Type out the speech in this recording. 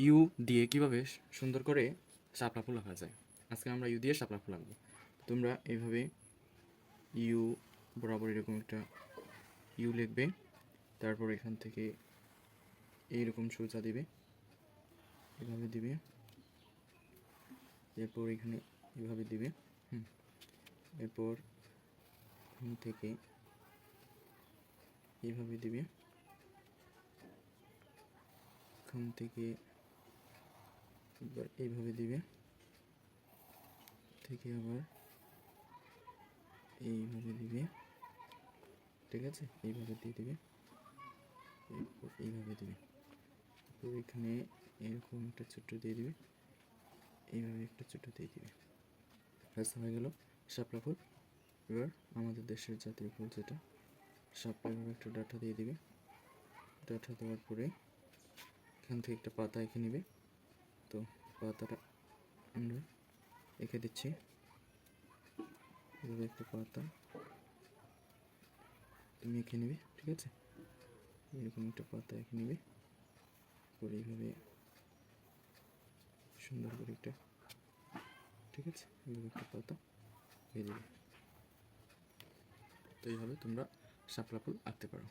You দিয়ে কিভাবে সুন্দর করে শাপলা ফুল আঁকা যায়। আজকে আমরা ইউ দিয়ে শাপলা ফুল আঁকবো। তোমরা এইভাবে ইউ বরাবর এরকম একটা ইউ লিখবে, তারপর এখান থেকে এইরকম সোজা দিবে, এভাবে দিবে, এরপর এখানে এভাবে দিবে, এরপর এখান থেকে এইভাবে দিবে, এখান থেকে এবার এইভাবে দিবে, থেকে আবার এইভাবে দিবে, ঠিক আছে, এইভাবে দিয়ে দিবে, এরপর এইভাবে দিবে, এরপর এখানে এরকম একটা ছোট্ট দিয়ে দিবে, এইভাবে একটা ছোট্ট দিয়ে দিবে। ব্যাস হয়ে গেল শাপলা ফুল। এবার আমাদের দেশের জাতীয় ফুল যেটা শাপলা, এভাবে একটা ডাঁটা দিয়ে দিবে, ডাঁটা দেওয়ার পরে এখান থেকে একটা পাতা এঁকে নেবে। তো পাতাটা আমরা এঁকে দিচ্ছি, এভাবে একটা পাতা তুমি এঁকে নেবে, ঠিক আছে, এরকম একটা পাতা এঁকে নেবে, পরে এইভাবে সুন্দর করে একটা, ঠিক আছে, এইভাবে একটা পাতা এঁকে দেবে। তো এইভাবে তোমরা শাপলা ফুল আঁকতে পারো।